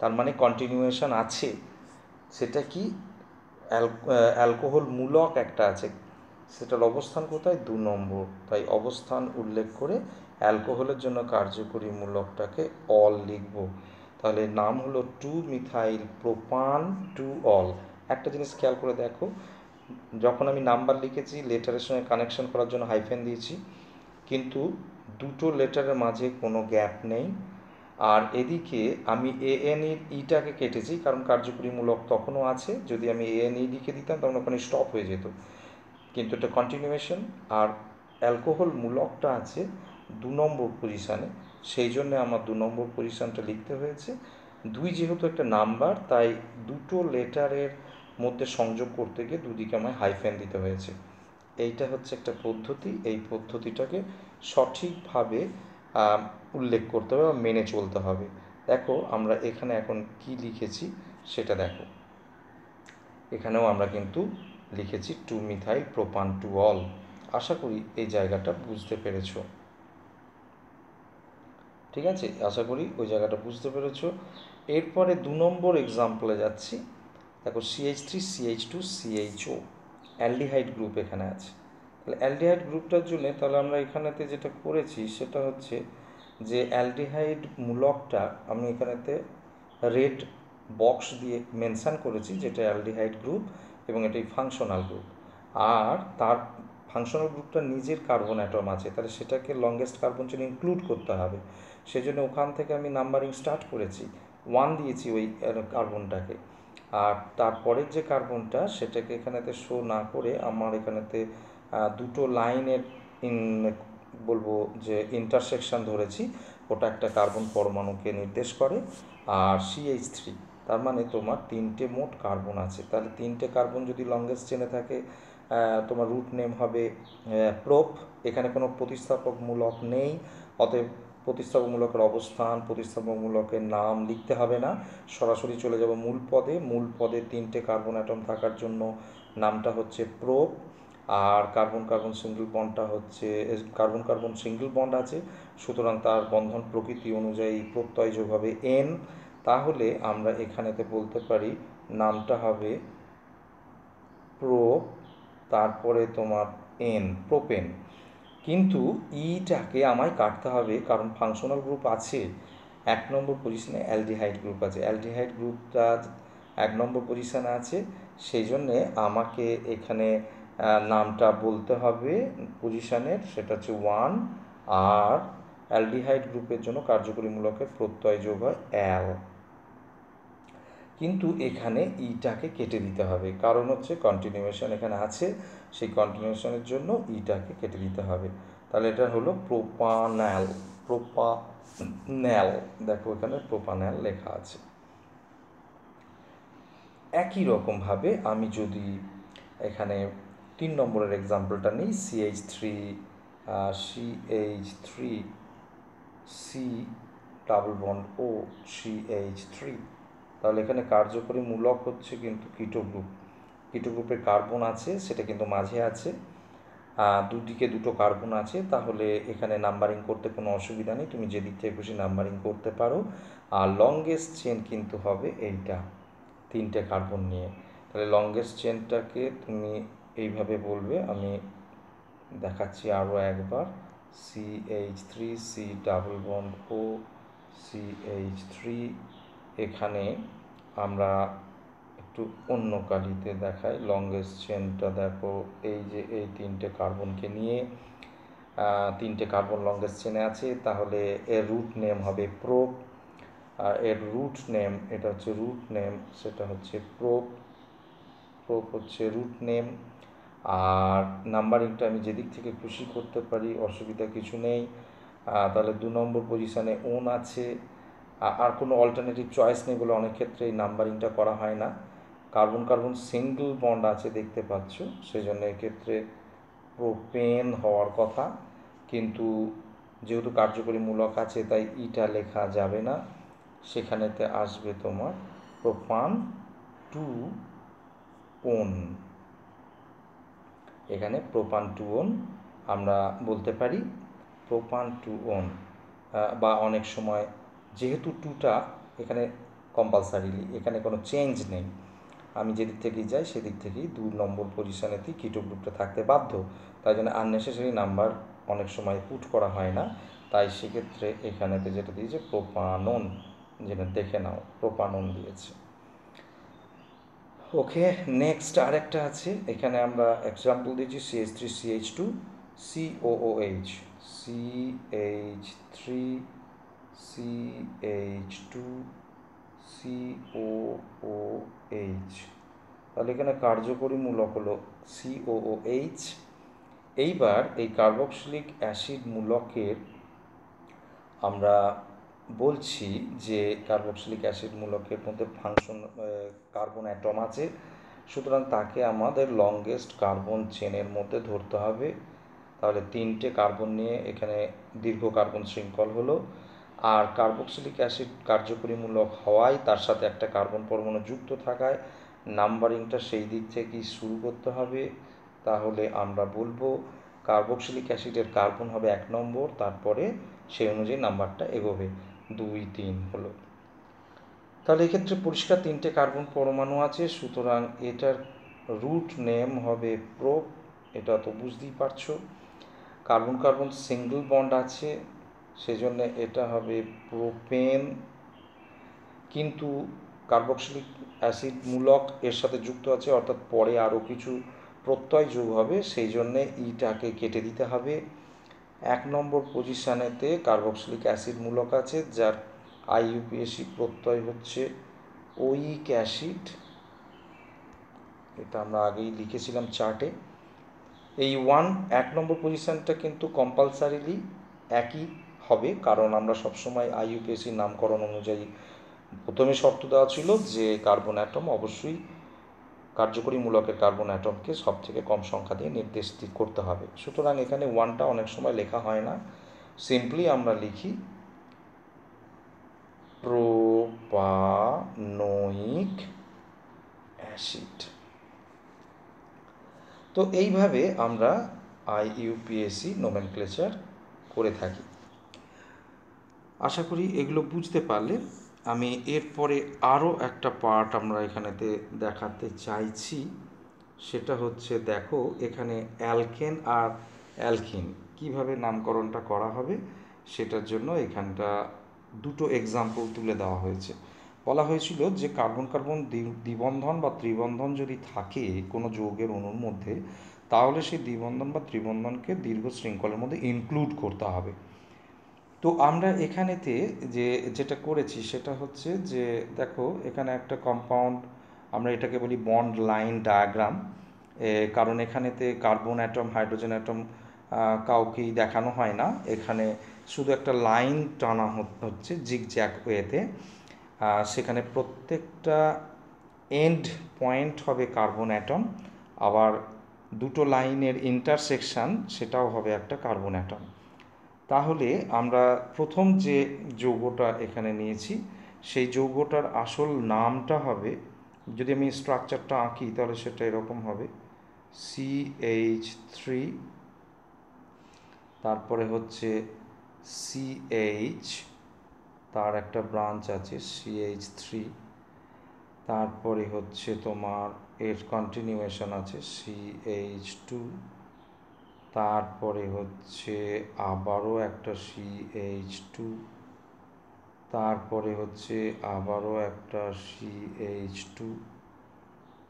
তার মানে কন্টিনিউয়েশন আছে। সেটা কি অ্যালকোহল মূলক একটা আছে, সেটার অবস্থান কোথায় 2 নম্বর, তাই অবস্থান উল্লেখ করে অ্যালকোহলের জন্য কার্যকরী মূলকটাকে অল লিখব। তাহলে নাম হলো 2 মিথাইল প্রোপান 2 অল। একটা জিনিস খেয়াল করে দেখো, যখন আমি নাম্বার লিখেছি লেটারের সঙ্গে কানেকশন করার জন্য হাইফেন দিয়েছি, কিন্তু দুটো লেটারের মাঝে কোনো গ্যাপ নেই। আর এদিকে আমি ইটাকে কেটেছি, কারণ কার্যকরীমূলক তখনও আছে, যদি আমি লিখে দিতাম তখন ওখানে স্টপ হয়ে যেত, কিন্তু এটা কন্টিনিউয়েশন। আর অ্যালকোহল মূলকটা আছে 2 নম্বর পজিশানে, সেই জন্য আমার 2 নম্বর পজিশানটা লিখতে হয়েছে। 2 যেহেতু একটা নাম্বার, তাই দুটো লেটারের মধ্যে সংযোগ করতে গিয়ে দুদিকে আমায় হাইফেন দিতে হয়েছে। এইটা হচ্ছে একটা পদ্ধতি, এই পদ্ধতিটাকে সঠিকভাবে উল্লেখ করতে হবে বা মেনে চলতে হবে। দেখো আমরা এখানে এখন কি লিখেছি সেটা দেখো, এখানেও আমরা কিন্তু লিখেছি 2 মিথাইল প্রোপান 2 অল। আশা করি এই জায়গাটা বুঝতে পেরেছো, ঠিক আছে? আশা করি ওই জায়গাটা বুঝতে পেরেছো। এরপরে 2 নম্বর এক্সাম্পলে যাচ্ছি। দেখো CH3 CH2 CHO aldehyde group এখানে আছে। তাহলে অ্যালডিহাইড গ্রুপটার জন্য তাহলে আমরা এখানেতে যেটা করেছি সেটা হচ্ছে যে অ্যালডিহাইড মূলকটা আমি এখানেতে রেড বক্স দিয়ে মেনশান করেছি, যেটা অ্যালডিহাইড গ্রুপ এবং এটাই ফাংশনাল গ্রুপ। আর তার ফাংশনাল গ্রুপটা নিজের কার্বন অ্যাটম আছে, তাহলে সেটাকে লংগেস্ট কার্বন চেন ইনক্লুড করতে হবে। সেজন্য ওখান থেকে আমি নাম্বারিং স্টার্ট করেছি, 1 দিয়েছি ওই কার্বনটাকে। আর তারপরের যে কার্বনটা সেটাকে এখানেতে শো না করে আমার এখানেতে দুটো লাইনের বলবো যে ইন্টারসেকশন ধরেছি, ওটা একটা কার্বন পরমাণুকে নির্দেশ করে। আর CH3, তার মানে তোমার 3টে মোট কার্বন আছে, তাহলে 3টে কার্বন যদি লংগেস্ট চেনে থাকে তোমার রুট নেম হবে প্রোপ। এখানে কোনো প্রতিস্থাপকমূলক নেই, অতএব প্রতিস্থাপকমূলকের অবস্থান প্রতিস্থাপকমূলকের নাম লিখতে হবে না, সরাসরি চলে যাব মূল পদে। মূল পদে 3টে কার্বন অ্যাটম থাকার জন্য নামটা হচ্ছে প্রোপ। আর কার্বন কার্বন সিঙ্গেল বন্ডটা হচ্ছে কার্বন কার্বন সিঙ্গেল বন্ড আছে, সুতরাং তার বন্ধন প্রকৃতি অনুযায়ী প্রত্যয় যোগ হবে N। তাহলে আমরা এখানেতে বলতে পারি নামটা হবে প্রোপ, তারপরে তোমার N, প্রোপেন। কিন্তু ইটাকে আমায় কাটতে হবে, কারণ ফাংশনাল গ্রুপ আছে 1 নম্বর পজিশনে, অ্যালডিহাইড গ্রুপ আছে, অ্যালডিহাইড গ্রুপটা 1 নম্বর পজিশনে আছে, সেই জন্যে আমাকে এখানে নামটা বলতে হবে পজিশনের, সেটা হচ্ছে 1। আর অ্যালডিহাইড গ্রুপের জন্য কার্যকরীমূলকের প্রত্যয় যোগ হয় অ্যাল, কিন্তু এখানে ইটাকে কেটে দিতে হবে, কারণ হচ্ছে কন্টিনিউয়েশন এখানে আছে, সেই কন্টিনিউয়েশনের জন্য ইটাকে কেটে দিতে হবে। তাহলে এটা হলো প্রোপান্যাল, প্রোপান্যাল, দেখো এখানে প্রোপান্যাল লেখা আছে। একই রকমভাবে আমি যদি এখানে 3 নম্বরের এক্সাম্পলটা নিই, CH3 C ডাবল বন্ড ও CH3, তাহলে এখানে কার্যকরী মূলক হচ্ছে কিন্তু কিটো গ্রুপ, কিটো গ্রুপের কার্বন আছে সেটা কিন্তু মাঝে আছে। দুদিকে দুটো কার্বন আছে, তাহলে এখানে নাম্বারিং করতে কোনো অসুবিধা নেই, তুমি যেদিক থেকে খুশি নাম্বারিং করতে পারো। আর লংগেস্ট চেন কিন্তু হবে এইটা, 3টে কার্বন নিয়ে। তাহলে লংগেস্ট চেনটাকে তুমি এইভাবে বলবে, আমি দেখাচ্ছি আরও একবার, CH3 C double bond O CH3। এখানে আমরা একটু অন্য কালিতে দেখাই। লংগেস্ট চেনটা দেখো, এই যে এই 3টে কার্বনকে নিয়ে 3টে কার্বন লংগেস্ট চেনে আছে, তাহলে এর রুট নেম হবে প্রোপ। এর রুট নেম, এটা হচ্ছে রুট নেম, সেটা হচ্ছে প্রোপ হচ্ছে রুট নেম। আর নাম্বারিংটা আমি যেদিক থেকে খুশি করতে পারি, অসুবিধা কিছু নেই। তাহলে 2 নম্বর পজিশানে ওন আছে। আর কোনো অল্টারনেটিভ চয়েস নেই বলে অনেক ক্ষেত্রে এই নাম্বারিংটা করা হয় না। কার্বন কার্বন সিঙ্গল বন্ড আছে দেখতে পাচ্ছ, সেই জন্য এক্ষেত্রে প্রোপেন হওয়ার কথা, কিন্তু যেহেতু কার্যকরী মূলক আছে তাই ইটা লেখা যাবে না, সেখানেতে আসবে তোমার প্রোপান টু ওন। এখানে প্রোপান টু ওন আমরা বলতে পারি, প্রোপান টু ওন। বা অনেক সময় যেহেতু টুটা এখানে কম্পালসারিলি, এখানে কোনো চেঞ্জ নেই, আমি যেদিক থেকেই যাই সেদিক থেকেই 2 নম্বর পজিশনেতেই কিটো গ্রুপটা থাকতে বাধ্য, তাই জন্য আননেসেসারি নাম্বার অনেক সময় পুট করা হয় না। তাই সেক্ষেত্রে এখানেতে যেটা দিয়েছে প্রোপানন, যেটা দেখে নাও প্রোপানন দিয়েছে। ওকে, নেক্সট আরেকটা আছে, এখানে আমরা এক্সাম্পল দিয়েছি CH3 CH2 COOH, CH3 CH2 COOH। তাহলে এখানে কার্যকরী মূলক হলো COOH। এইবার এই কার্বক্সিলিক অ্যাসিড মূলকের আমরা বলছি যে কার্বক্সিলিক অ্যাসিড মূলকের মধ্যে ফাংশন কার্বন অ্যাটম আছে, সুতরাং তাকে আমাদের লংগেস্ট কার্বন চেনের মধ্যে ধরতে হবে। তাহলে 3টে কার্বন নিয়ে এখানে দীর্ঘ কার্বন শৃঙ্খল হলো। আর কার্বক্সিলিক অ্যাসিড কার্যকরীমূলক হওয়ায় তার সাথে একটা কার্বন পরমাণু যুক্ত থাকায় নাম্বারিংটা সেই দিক থেকেই শুরু করতে হবে। তাহলে আমরা বলবো কার্বক্সিলিক অ্যাসিডের কার্বন হবে 1 নম্বর, তারপরে সেই অনুযায়ী নাম্বারটা এগোবে, 2 3 হলো। তাহলে এক্ষেত্রে পরিষ্কার 3টে কার্বন পরমাণু আছে, সুতরাং এটার রুট নেম হবে প্রোপ, এটা তো বুঝতেই পারছো। কার্বন কার্বন সিঙ্গল বন্ড আছে, সেজন্য এটা হবে প্রোপেন, কিন্তু কার্বক্সিলিক অ্যাসিড মূলক এর সাথে যুক্ত আছে, অর্থাৎ পরে আরও কিছু প্রত্যয় যোগ হবে, সেই জন্যে ইটাকে কেটে দিতে হবে। 1 নম্বর পজিশানেতে কার্বক্সিলিক অ্যাসিড মূলক আছে, যার IUPAC প্রত্যয় হচ্ছে ওইক অ্যাসিড, এটা আমরা আগেই লিখেছিলাম চার্টে। এই 1 নম্বর পজিশানটা কিন্তু কম্পালসারিলি একই হবে, কারণ আমরা সবসময় IUPAC নামকরণ অনুযায়ী প্রথমে শর্ত দেওয়া ছিল যে কার্বন অ্যাটম অবশ্যই কার্যকরী মূলকের কার্বন অ্যাটমকে সব থেকে কম সংখ্যা দিয়ে নির্দেশ করতে হবে। সুতরাং এখানে 1টা অনেক সময় লেখা হয় না, সিম্পলি আমরা লিখি প্রোপানোইক অ্যাসিড। তো এইভাবে আমরা IUPAC নোমেনক্লেচার করে থাকি। আশা করি এগুলো বুঝতে পারলে। আমি এরপরে আরও একটা পার্ট আমরা এখানেতে দেখাতে চাইছি, সেটা হচ্ছে দেখো এখানে অ্যালকেন আর অ্যালকিন কীভাবে নামকরণটা করা হবে, সেটার জন্য এখানটা দুটো এক্সাম্পল তুলে দেওয়া হয়েছে। বলা হয়েছিল যে কার্বন কার্বন দ্বিবন্ধন বা ত্রিবন্ধন যদি থাকে কোনো যৌগের অণুর মধ্যে, তাহলে সেই দ্বিবন্ধন বা ত্রিবন্ধনকে দীর্ঘ শৃঙ্খলের মধ্যে ইনক্লুড করতে হবে। তো আমরা এখানেতে যেটা করেছি সেটা হচ্ছে যে দেখো এখানে একটা কম্পাউন্ড, আমরা এটাকে বলি বন্ড লাইন ডায়াগ্রাম, কারণ এখানেতে কার্বন অ্যাটম হাইড্রোজেন অ্যাটম কাউকেই দেখানো হয় না, এখানে শুধু একটা লাইন টানা হচ্ছে জিগজ্যাগ ওয়েতে। সেখানে প্রত্যেকটা এন্ড পয়েন্ট হবে কার্বন অ্যাটম, আবার দুটো লাইনের ইন্টারসেকশান সেটাও হবে একটা কার্বন অ্যাটম। তাহলে আমরা প্রথম যে যৌগটা এখানে নিয়েছি সেই যৌগটার আসল নামটা হবে, যদি আমি স্ট্রাকচারটা আঁকি তাহলে সেটা এরকম হবে CH3 তারপরে হচ্ছে CH, তার একটা ব্রাঞ্চ আছে CH3, তারপরে হচ্ছে তোমার এর কন্টিনিউয়েশন আছে CH2, তারপরে হচ্ছে আবারও একটা CH2, তারপরে হচ্ছে আবারও একটা CH2,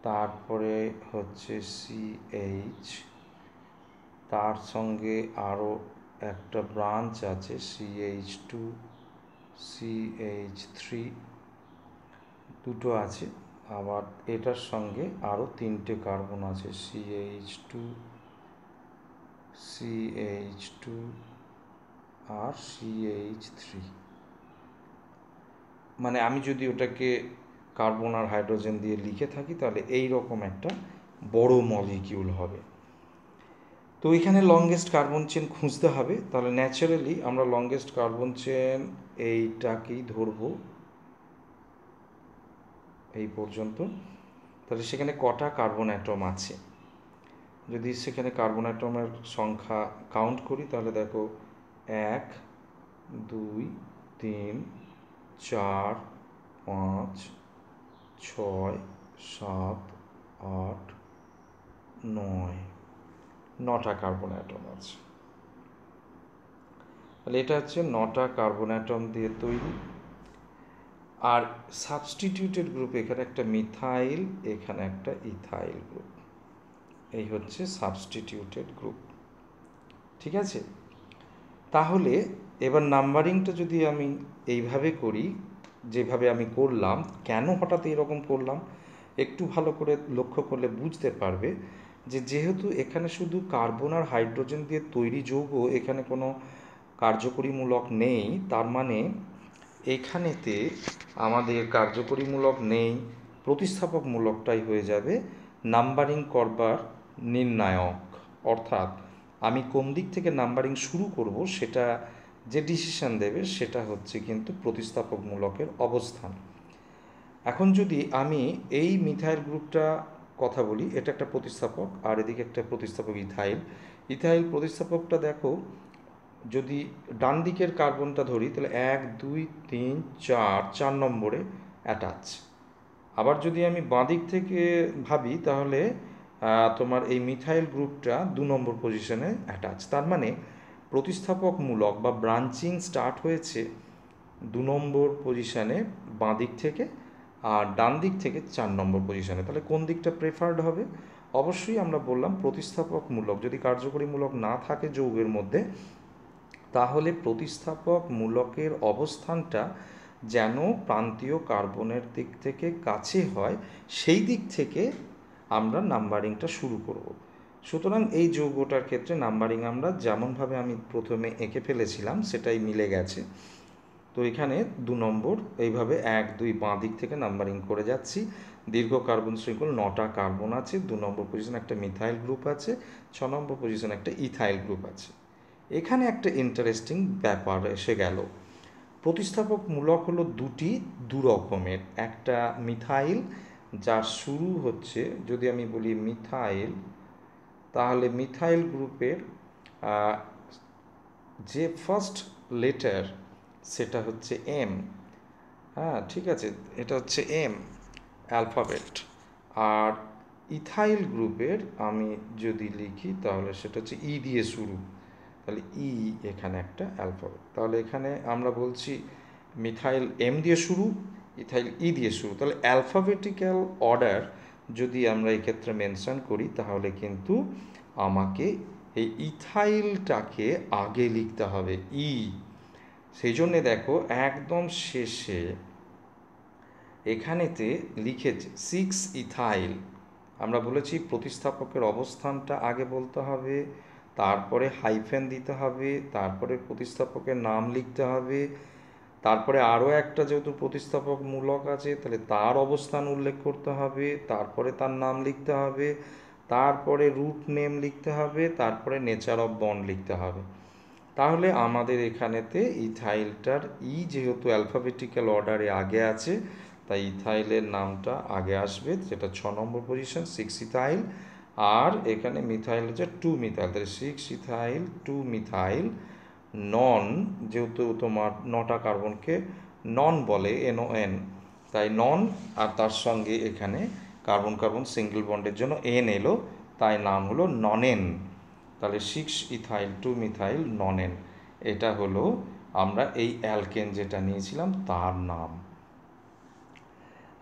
তারপরে হচ্ছে CH, তার সঙ্গে আরও একটা ব্রাঞ্চ আছে CH2, CH3, দুটো আছে। আবার এটার সঙ্গে আরও তিনটে কার্বন আছে CH2, CH2 আর CH3। মানে আমি যদি ওটাকে কার্বন আর হাইড্রোজেন দিয়ে লিখে থাকি তাহলে এই রকম একটা বড় মলিকিউল হবে। তো এখানে লংগেস্ট কার্বন চেন খুঁজতে হবে। তাহলে ন্যাচারালি আমরা লংগেস্ট কার্বন চেন এইটাকেই ধরবো, এই পর্যন্ত। তাহলে সেখানে কটা কার্বন অ্যাটম আছে, যদি সেখানে কার্বন অ্যাটমের সংখ্যা কাউন্ট করি তাহলে দেখো 1 2 3 4 5 6 7 8 9, 9টা কার্বন অ্যাটম আছে। তাহলে এটা হচ্ছে 9টা কার্বন অ্যাটম দিয়ে তৈরি। আর সাবস্টিটিউটেড গ্রুপ, এখানে একটা মিথাইল, এখানে একটা ইথাইল গ্রুপ, এই হচ্ছে সাবস্টিটিউটেড গ্রুপ। ঠিক আছে, তাহলে এবার নাম্বারিংটা যদি আমি এইভাবে করি, যেভাবে আমি করলাম, কেন হঠাৎ এরকম করলাম একটু ভালো করে লক্ষ্য করলে বুঝতে পারবে যে যেহেতু এখানে শুধু কার্বন আর হাইড্রোজেন দিয়ে তৈরি যৌগ, এখানে কোনো কার্যকরীমূলক নেই, তার মানে এখানেতে আমাদের কার্যকরীমূলক নেই, প্রতিস্থাপকমূলকটাই হয়ে যাবে নাম্বারিং করবার নির্ণায়ক। অর্থাৎ আমি কোন দিক থেকে নাম্বারিং শুরু করব সেটা যে ডিসিশন দেবে সেটা হচ্ছে কিন্তু প্রতিস্থাপকমূলকের অবস্থান। এখন যদি আমি এই মিথাইল গ্রুপটা কথা বলি, এটা একটা প্রতিস্থাপক, আর এদিকে একটা প্রতিস্থাপক ইথাইল। ইথাইল প্রতিস্থাপকটা দেখো, যদি ডান দিকের কার্বনটা ধরি তাহলে 1 2 3 4, 4 নম্বরে অ্যাটাচ। আবার যদি আমি বাঁ দিক থেকে ভাবি তাহলে তোমার এই মিথাইল গ্রুপটা 2 নম্বর পজিশনে অ্যাটাচ। তার মানে প্রতিস্থাপকমূলক বা ব্রাঞ্চিং স্টার্ট হয়েছে 2 নম্বর পজিশনে বাঁ দিক থেকে, আর ডান দিক থেকে 4 নম্বর পজিশনে। তাহলে কোন দিকটা প্রেফার্ড হবে? অবশ্যই আমরা বললাম প্রতিস্থাপকমূলক। যদি কার্যকরীমূলক না থাকে যৌগের মধ্যে, তাহলে প্রতিস্থাপকমূলকের অবস্থানটা যেন প্রান্তীয় কার্বনের দিক থেকে কাছে হয়, সেই দিক থেকে আমরা নাম্বারিংটা শুরু করব। সুতরাং এই যৌগটার ক্ষেত্রে নাম্বারিং আমরা যেমনভাবে আমি প্রথমে এঁকে ফেলেছিলাম সেটাই মিলে গেছে। তো এখানে 2 নম্বর এইভাবে 1 2 বাঁ দিক থেকে নাম্বারিং করে যাচ্ছি। দীর্ঘ কার্বন শৃঙ্খল, 9টা কার্বন আছে, 2 নম্বর পজিশনে একটা মিথাইল গ্রুপ আছে, 6 নম্বর পজিশনে একটা ইথাইল গ্রুপ আছে। এখানে একটা ইন্টারেস্টিং ব্যাপার এসে গেল। প্রতিস্থাপকমূলক হলো দু রকমের। একটা মিথাইল যার শুরু হচ্ছে, যদি আমি বলি মিথাইল, তাহলে মিথাইল গ্রুপের যে ফার্স্ট লেটার সেটা হচ্ছে এম। হ্যাঁ, ঠিক আছে, এটা হচ্ছে এম অ্যালফাবেট। আর ইথাইল গ্রুপের আমি যদি লিখি তাহলে সেটা হচ্ছে ই দিয়ে শুরু, তাহলে ই এখানে একটা অ্যালফাবেট। তাহলে এখানে আমরা বলছি মিথাইল এম দিয়ে শুরু, ইথাইল ই দিয়ে শুরু। তাহলে অ্যালফাবেটিক্যাল অর্ডার যদি আমরা এক্ষেত্রে মেনশন করি তাহলে কিন্তু আমাকে এই ইথাইলটাকে আগে লিখতে হবে, ই। সেই জন্যে দেখো একদম শেষে এখানেতে লিখেছে 6 ইথাইল। আমরা বলেছি প্রতিস্থাপকের অবস্থানটা আগে বলতে হবে, তারপরে হাইফেন দিতে হবে, তারপরে প্রতিস্থাপকের নাম লিখতে হবে, তারপরে আরও একটা যেহেতু প্রতিস্থাপকমূলক আছে তাহলে তার অবস্থান উল্লেখ করতে হবে, তারপরে তার নাম লিখতে হবে, তারপরে রুট নেম লিখতে হবে, তারপরে নেচার অফ বন্ড লিখতে হবে। তাহলে আমাদের এখানেতে ইথাইলটার ই যেহেতু অ্যালফাবেটিক্যাল অর্ডারে আগে আছে, তাই ইথাইলের নামটা আগে আসবে, যেটা 6 নম্বর পজিশন 6 ইথাইল। আর এখানে মিথাইল হচ্ছে 2 মিথাইল, তাহলে 6 ইথাইল 2 মিথাইল নন, যেহেতু তোমার 9টা কার্বনকে নন বলে NON, তাই নন, আর তার সঙ্গে এখানে কার্বন কার্বন সিঙ্গেল বন্ডের জন্য N এলো, তাই নাম হলো ননেন। তাহলে 6 ইথাইল 2 মিথাইল ননেন, এটা হলো আমরা এই অ্যালকেন যেটা নিয়েছিলাম তার নাম।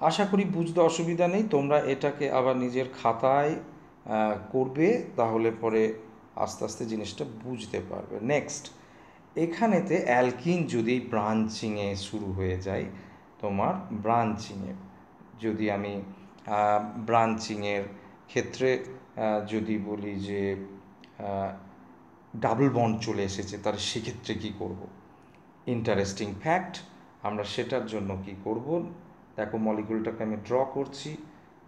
আশা করি বুঝতে অসুবিধা নেই, তোমরা এটাকে আবার নিজের খাতায় করবে, তাহলে পরে আস্তে আস্তে জিনিসটা বুঝতে পারবে। নেক্সট, এখানেতে অ্যালকিন যদি ব্রাঞ্চিংয়ে শুরু হয়ে যায়, তোমার ব্রাঞ্চিংয়ে যদি আমি ব্রাঞ্চিংয়ের ক্ষেত্রে যদি বলি যে ডাবল বন্ড চলে এসেছে, তাহলে সেক্ষেত্রে কী করব? ইন্টারেস্টিং ফ্যাক্ট, আমরা সেটার জন্য কি করব, দেখো মলিকুলটাকে আমি ড্র করছি,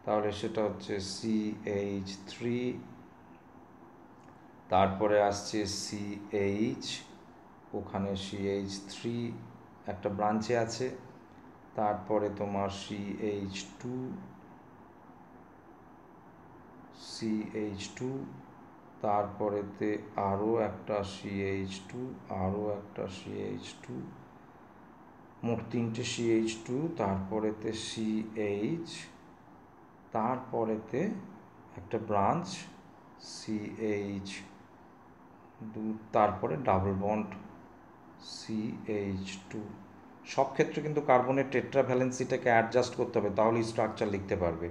তাহলে সেটা হচ্ছে CH3, তারপরে আসছে CH, ওখানে CH3 একটা ব্রাঞ্চে আছে, তারপরে তোমার CH2, তারপরেতে আরও একটা CH2, আরও একটা CH2, মোট 3টে CH2, তারপরেতে CH, তারপরেতে একটা ব্রাঞ্চ CH2, তারপরে ডাবল বন্ড CH2। সব ক্ষেত্রে কিন্তু কার্বনের টেট্রা ভ্যালেন্সিটাকে অ্যাডজাস্ট করতে হবে, তাহলেই স্ট্রাকচার লিখতে পারবে।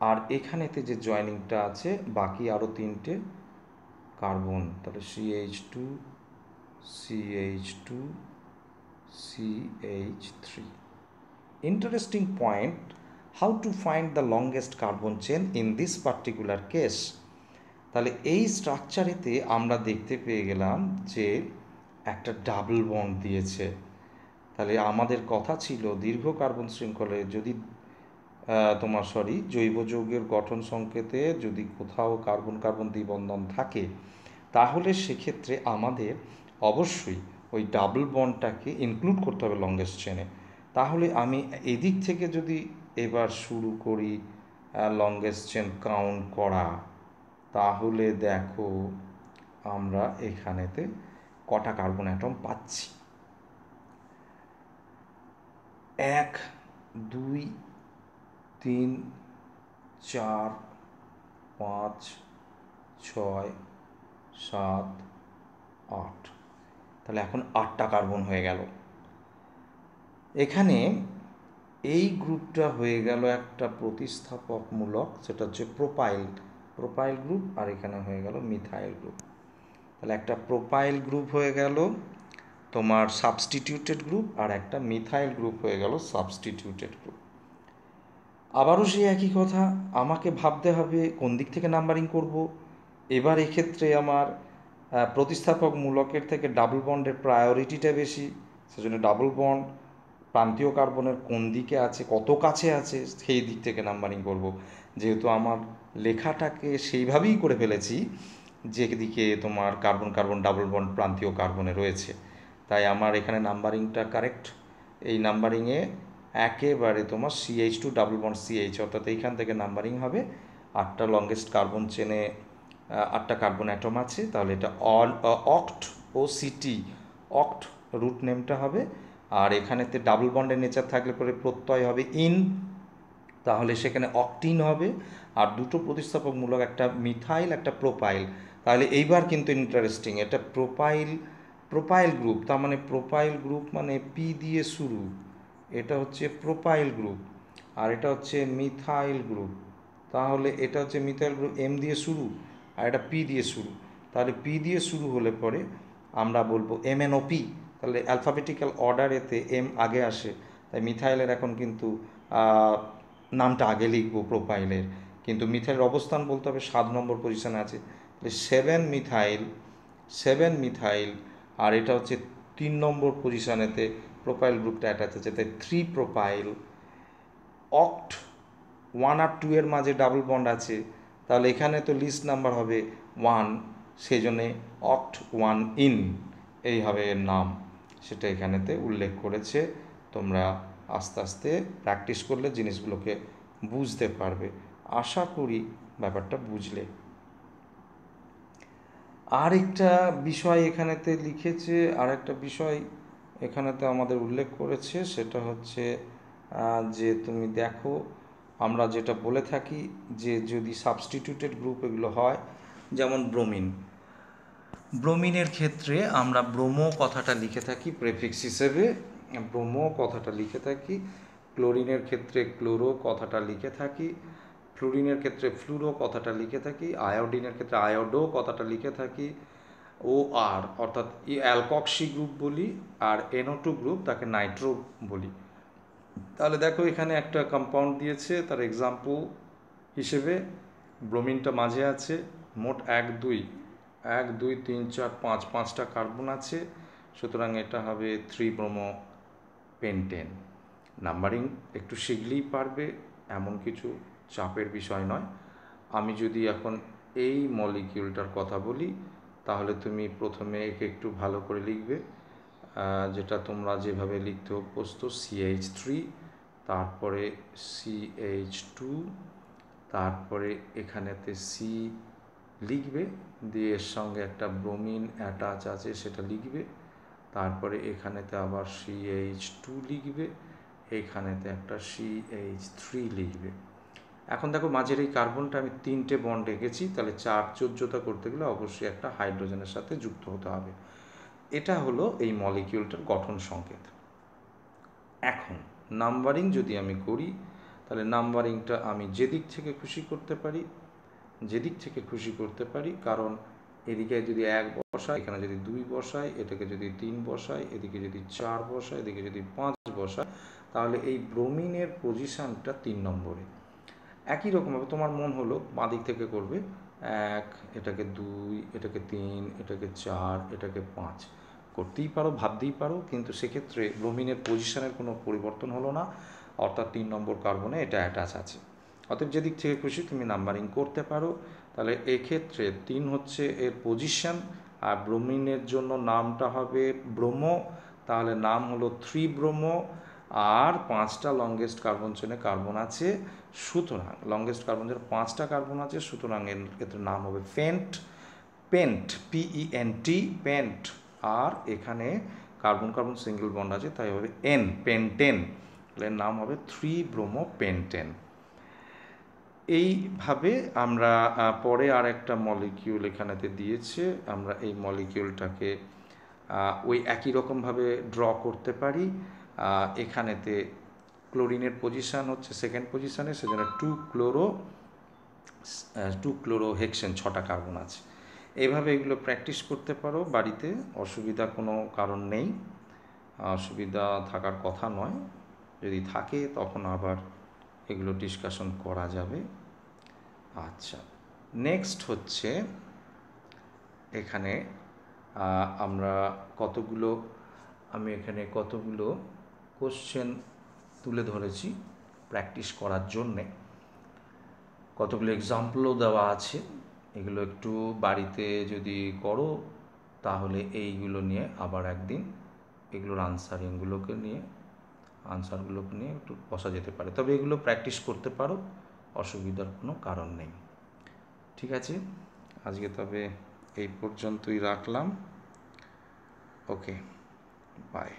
আর এখানেতে যে জয়েনিংটা আছে বাকি আরও 3টে কার্বন, তাহলে CH2 CH2 CH3। Interesting point, how to find the longest carbon chain in this particular case? তাহলে এই স্ট্রাকচারেতে আমরা দেখতে পেয়ে গেলাম যে একটা ডাবল বন্ড দিয়েছে। তাহলে আমাদের কথা ছিল দীর্ঘ কার্বন শৃঙ্খলে যদি জৈব যৌগের গঠন সংকেতে যদি কোথাও কার্বন কার্বন দ্বিবন্ধন থাকে, তাহলে সেক্ষেত্রে আমাদের অবশ্যই ওই ডাবল বন্ডটাকে ইনক্লুড করতে হবে লংগেস্ট চেনে। তাহলে আমি এদিক থেকে যদি এবার শুরু করি লংগেস্ট চেন কাউন্ট করা, তাহলে দেখো আমরা এখানেতে কটা কার্বন অ্যাটম পাচ্ছি। 1 2 3 4 5 6 7 8, তাহলে এখন 8টা কার্বন হয়ে গেল। এখানে এই গ্রুপটা হয়ে গেল একটা প্রতিস্থাপকমূলক, সেটা হচ্ছে প্রোপাইল গ্রুপ, আর এখানে হয়ে গেল মিথাইল গ্রুপ। তাহলে একটা প্রোপাইল গ্রুপ হয়ে গেল তোমার সাবস্টিটিউটেড গ্রুপ, আর একটা মিথাইল গ্রুপ হয়ে গেল সাবস্টিটিউটেড গ্রুপ। আবারও সেই একই কথা, আমাকে ভাবতে হবে কোন দিক থেকে নাম্বারিং করব। এবার এক্ষেত্রে আমার প্রতিস্থাপকমূলকের থেকে ডাবল বন্ডের প্রায়োরিটিটা বেশি, সেজন্য ডাবল বন্ড প্রান্তীয় কার্বনের কোন দিকে আছে, কত কাছে আছে, সেই দিক থেকে নাম্বারিং করব। যেহেতু আমার লেখাটাকে সেইভাবেই করে ফেলেছি যেদিকে তোমার কার্বন কার্বন ডাবল বন্ড প্রান্তীয় কার্বনে রয়েছে, তাই আমার এখানে নাম্বারিংটা কারেক্ট। এই নাম্বারিংয়ে একেবারে তোমার CH2 ডাবল বন্ড CH, অর্থাৎ এইখান থেকে নাম্বারিং হবে। 8টা লংগেস্ট কার্বন চেনে 8টা কার্বন অ্যাটম আছে, তাহলে এটা অক্ট OCT, অক্ট রুট নেমটা হবে। আর এখানেতে ডাবল বন্ডের নেচার থাকলে পরে প্রত্যয় হবে ইন, তাহলে সেখানে অক্টিন হবে। আর দুটো প্রতিস্থাপকমূলক, একটা মিথাইল একটা প্রোপাইল। তাহলে এইবার কিন্তু ইন্টারেস্টিং, এটা প্রোপাইল গ্রুপ, তার মানে প্রোপাইল গ্রুপ মানে পি দিয়ে শুরু, এটা হচ্ছে প্রোপাইল গ্রুপ। আর এটা হচ্ছে মিথাইল গ্রুপ, তাহলে এটা হচ্ছে মিথাইল গ্রুপ M দিয়ে শুরু, আর এটা P দিয়ে শুরু। তাহলে P দিয়ে শুরু হলে পরে আমরা বলবো MNOP, তাহলে অ্যালফাবেটিক্যাল অর্ডারেতে M আগে আসে, তাই মিথাইলের এখন কিন্তু নামটা আগে লিখব প্রোপাইলের, কিন্তু মিথাইলের অবস্থান বলতে হবে 7 নম্বর পজিশনে আছে, তাহলে 7 মিথাইল, আর এটা হচ্ছে 3 নম্বর পজিশনেতে প্রোপাইল গ্রুপটা অ্যাটাচ আছে, তাই 3 প্রোপাইল। অক্ট 1 আর 2 এর মাঝে ডাবল বন্ড আছে, তাহলে এখানে তো লিস্ট নাম্বার হবে 1, সেই জন্যে অক্ট 1 ইন, এই হবে এর নাম, সেটা এখানেতে উল্লেখ করেছে। তোমরা আস্তে আস্তে প্র্যাকটিস করলে জিনিসগুলোকে বুঝতে পারবে। আশা করি ব্যাপারটা বুঝলে। আরেকটা বিষয় এখানেতে লিখেছে, আরেকটা বিষয় এখানেতে আমাদের উল্লেখ করেছে, সেটা হচ্ছে যে তুমি দেখো আমরা যেটা বলে থাকি যে যদি সাবস্টিটিউটেড গ্রুপ এগুলো হয়, যেমন ব্রোমিন, ব্রোমিনের ক্ষেত্রে আমরা ব্রোমো কথাটা লিখে থাকি প্রেফিক্স হিসেবে, ব্রোমো কথাটা লিখে থাকি। ক্লোরিনের ক্ষেত্রে ক্লোরো কথাটা লিখে থাকি, ফ্লুরিনের ক্ষেত্রে ফ্লুরো কথাটা লিখে থাকি, আয়োডিনের ক্ষেত্রে আয়োডো কথাটা লিখে থাকি। ও আর অর্থাৎ অ্যালকক্সি গ্রুপ বলি, আর NO2 গ্রুপ তাকে নাইট্রো বলি। তাহলে দেখো এখানে একটা কম্পাউন্ড দিয়েছে, তার এক্সাম্পল হিসেবে ব্রোমিনটা মাঝে আছে, মোট 1 2 3 4 5 5টা কার্বন আছে, সুতরাং এটা হবে 3 ব্রোমো পেন্টেন। নাম্বারিং একটু শিখলেই পারবে, এমন কিছু চাপের বিষয় নয়। আমি যদি এখন এই মলিকিউলটার কথা বলি, তাহলে তুমি প্রথমে একে একটু ভালো করে লিখবে, যেটা তোমরা যেভাবে লিখতে অভ্যস্ত, CH3, তারপরে CH2, তারপরে এখানেতে C লিখবে, দিয়ে এর সঙ্গে একটা ব্রোমিন অ্যাটাচ আছে সেটা লিখবে, তারপরে এখানেতে আবার CH2 লিখবে, এইখানেতে একটা CH3 লিখবে। এখন দেখো মাঝের এই কার্বনটা আমি 3টে বন্ড এঁকেছি, তাহলে চার যোজ্যতা করতে গেলে অবশ্যই একটা হাইড্রোজেনের সাথে যুক্ত হতে হবে। এটা হলো এই মলিকিউলটার গঠন সংকেত। এখন নাম্বারিং যদি আমি করি, তাহলে নাম্বারিংটা আমি যেদিক থেকে খুশি করতে পারি, যেদিক থেকে খুশি করতে পারি, কারণ এদিকে যদি 1 বসাই, এখানে যদি 2 বসাই, এটাকে যদি 3 বসাই, এদিকে যদি 4 বসাই, এদিকে যদি 5 বসাই, তাহলে এই ব্রোমিনের পজিশানটা 3 নম্বরে। একই রকমভাবে তোমার মন হলো বাঁ দিক থেকে করবে, 1, এটাকে 2, এটাকে 3, এটাকে 4, এটাকে 5 করতেই পারো, ভাবতেই পারো, কিন্তু সেক্ষেত্রে ব্রোমিনের পজিশনের কোনো পরিবর্তন হলো না, অর্থাৎ 3 নম্বর কার্বনে এটা অ্যাটাচ আছে। অতএব যেদিক থেকে খুশি তুমি নাম্বারিং করতে পারো। তাহলে এক্ষেত্রে 3 হচ্ছে এর পজিশন, আর ব্রোমিনের জন্য নামটা হবে ব্রোমো, তাহলে নাম হলো 3 ব্রোমো, আর 5টা লংগেস্ট কার্বন চেনে কার্বন আছে, সুতরাং লংগেস্ট কার্বন চেনে 5টা কার্বন আছে, সুতরাং এর ক্ষেত্রে নাম হবে পেন্ট, পেন্ট PENT, পেন্ট। আর এখানে কার্বন কার্বন সিঙ্গেল বন্ড আছে, তাই হবে N, পেন্টেন, তাহলে নাম হবে 3 ব্রোমো পেন্টেন। এইভাবে আমরা পরে আর একটা মলিকিউল এখানেতে দিয়েছে, আমরা এই মলিকিউলটাকে ওই একই রকমভাবে ড্র করতে পারি। এখানেতে ক্লোরিনের পজিশান হচ্ছে সেকেন্ড পজিশানে, সেজন্য 2 ক্লোরো হেক্সেন, 6টা কার্বন আছে। এইভাবে এগুলো প্র্যাকটিস করতে পারো বাড়িতে, অসুবিধা কোনো কারণ নেই, অসুবিধা থাকার কথা নয়, যদি থাকে তখন আবার এগুলো ডিসকাশন করা যাবে। আচ্ছা, নেক্সট হচ্ছে এখানে আমরা আমি এখানে কতগুলো কোশ্চেন তুলে ধরেছি প্র্যাকটিস করার জন্যে, কতগুলো এক্সাম্পলও দেওয়া আছে, এগুলো একটু বাড়িতে যদি করো তাহলে এইগুলো নিয়ে আবার একদিন এগুলোর আনসারগুলোকে নিয়ে একটু বসা যেতে পারে। তবে এগুলো প্র্যাকটিস করতে পারো, অসুবিধার কোনো কারণ নেই। ঠিক আছে, আজকে তবে এই পর্যন্তই রাখলাম। ওকে, বাই।